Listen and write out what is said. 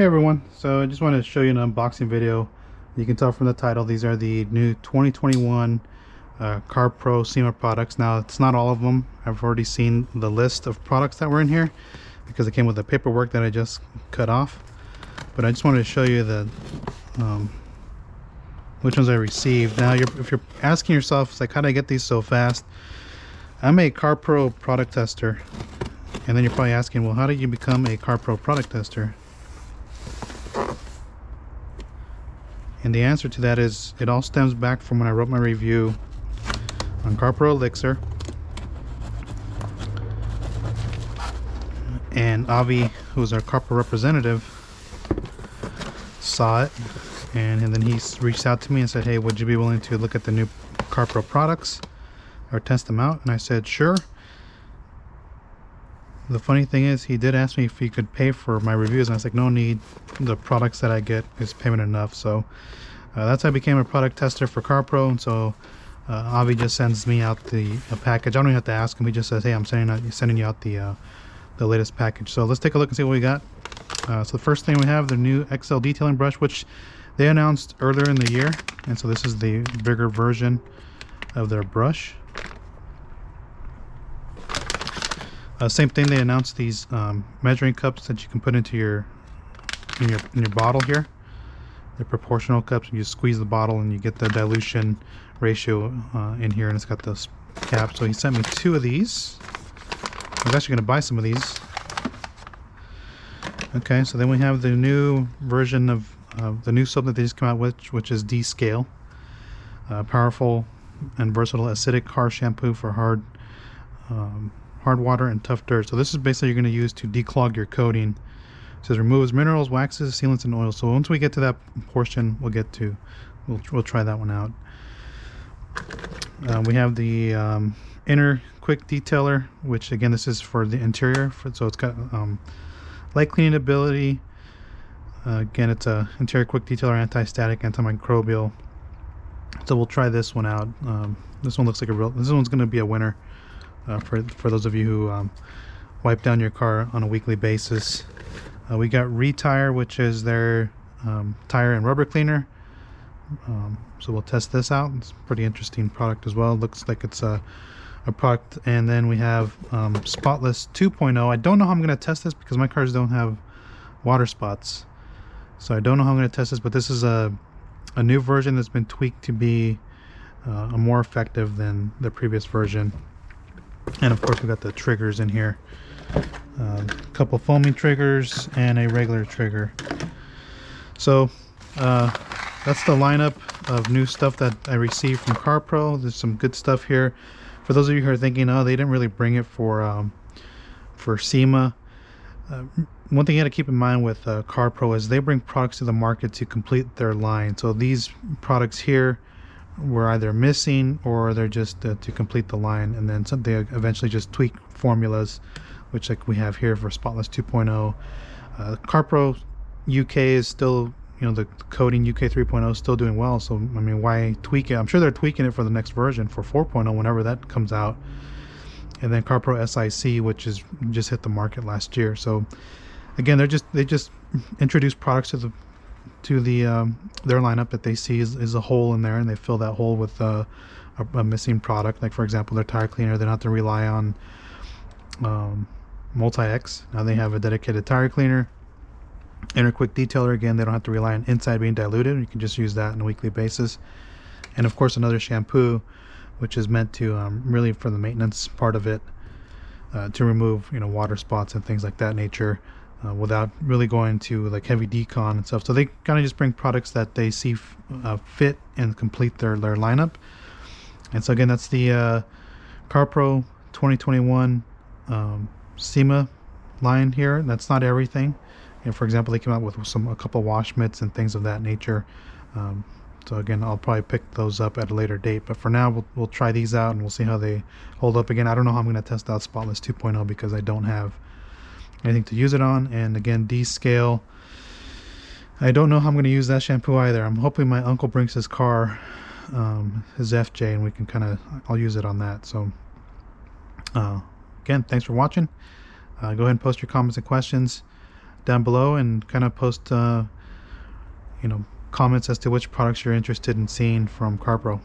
Hey everyone, so I just wanted to show you an unboxing video. You can tell from the title these are the new 2021 CarPro SEMA products. Now it's not all of them. I've already seen the list of products that were in here because it came with the paperwork that I just cut off. But I just wanted to show you the which ones I received. Now if you're asking yourself, it's like, how did I get these so fast? I'm a CarPro product tester, and then you're probably asking, well, how did you become a CarPro product tester? And the answer to that is it all stems back from when I wrote my review on CarPro Elixir. And Avi, who's our CarPro representative, saw it, and then he reached out to me and said, hey, would you be willing to look at the new CarPro products or test them out? And I said, sure. The funny thing is, he did ask me if he could pay for my reviews, and I was like, no need. The products that I get is payment enough. So that's how I became a product tester for CarPro. And so Avi just sends me out a package. I don't even have to ask him. He just says, hey, I'm sending you out the latest package. So let's take a look and see what we got. So the first thing we have, the new XL detailing brush, which they announced earlier in the year. And so this is the bigger version of their brush. Same thing, they announced these measuring cups that you can put into your bottle here. They're proportional cups, and you squeeze the bottle and you get the dilution ratio in here, and it's got those caps. So he sent me 2 of these. I was actually going to buy some of these. Okay, so then we have the new version of the new soap that they just came out with, which is D-Scale. Powerful and versatile acidic car shampoo for hard water and tough dirt. So this is basically you're going to use to declog your coating. It says removes minerals, waxes, sealants, and oils. So once we get to that portion, we'll try that one out. We have the inner quick detailer, which again, this is for the interior. So it's got light cleaning ability. Again, it's a interior quick detailer, anti-static, antimicrobial. So we'll try this one out. This one looks like this one's going to be a winner. For those of you who wipe down your car on a weekly basis. We got Retire, which is their tire and rubber cleaner. So we'll test this out. It's a pretty interesting product as well. Looks like it's a product. And then we have Spotless 2.0. I don't know how I'm going to test this because my cars don't have water spots. So I don't know how I'm going to test this, but this is a new version that's been tweaked to be more effective than the previous version. And of course we got the triggers in here, a couple foaming triggers and a regular trigger. So that's the lineup of new stuff that I received from CarPro. There's some good stuff here. For those of you who are thinking, oh, they didn't really bring it for SEMA. One thing you got to keep in mind with CarPro is they bring products to the market to complete their line. So these products here were either missing or they're just to complete the line, and then they eventually just tweak formulas, which like we have here for Spotless 2.0. CarPro UK is still, the coding UK 3.0 is still doing well, so I mean, why tweak it? I'm sure they're tweaking it for the next version for 4.0 whenever that comes out. And then CarPro SIC, which is just hit the market last year. So again, they just introduced products to their lineup that they see is a hole in there, and they fill that hole with a missing product. Like for example, their tire cleaner, they don't have to rely on Multi-X. Now they have a dedicated tire cleaner. Inner quick detailer, again, they don't have to rely on inside being diluted. You can just use that on a weekly basis. And of course another shampoo, which is meant to really for the maintenance part of it, to remove water spots and things like that nature. Without really going to like heavy decon and stuff. So they kind of just bring products that they see fit and complete their lineup. And so again, that's the CarPro 2021 SEMA line here. That's not everything. For example, they came out with a couple wash mitts and things of that nature. So again, I'll probably pick those up at a later date. But for now, we'll try these out and we'll see how they hold up. Again, I don't know how I'm going to test out Spotless 2.0 because I don't have anything to use it on. And again, D-Scale, I don't know how I'm going to use that shampoo either. I'm hoping my uncle brings his car, his FJ, and we can I'll use it on that. So again, thanks for watching. Go ahead and post your comments and questions. down below and kind of post comments as to which products you're interested in seeing from CarPro.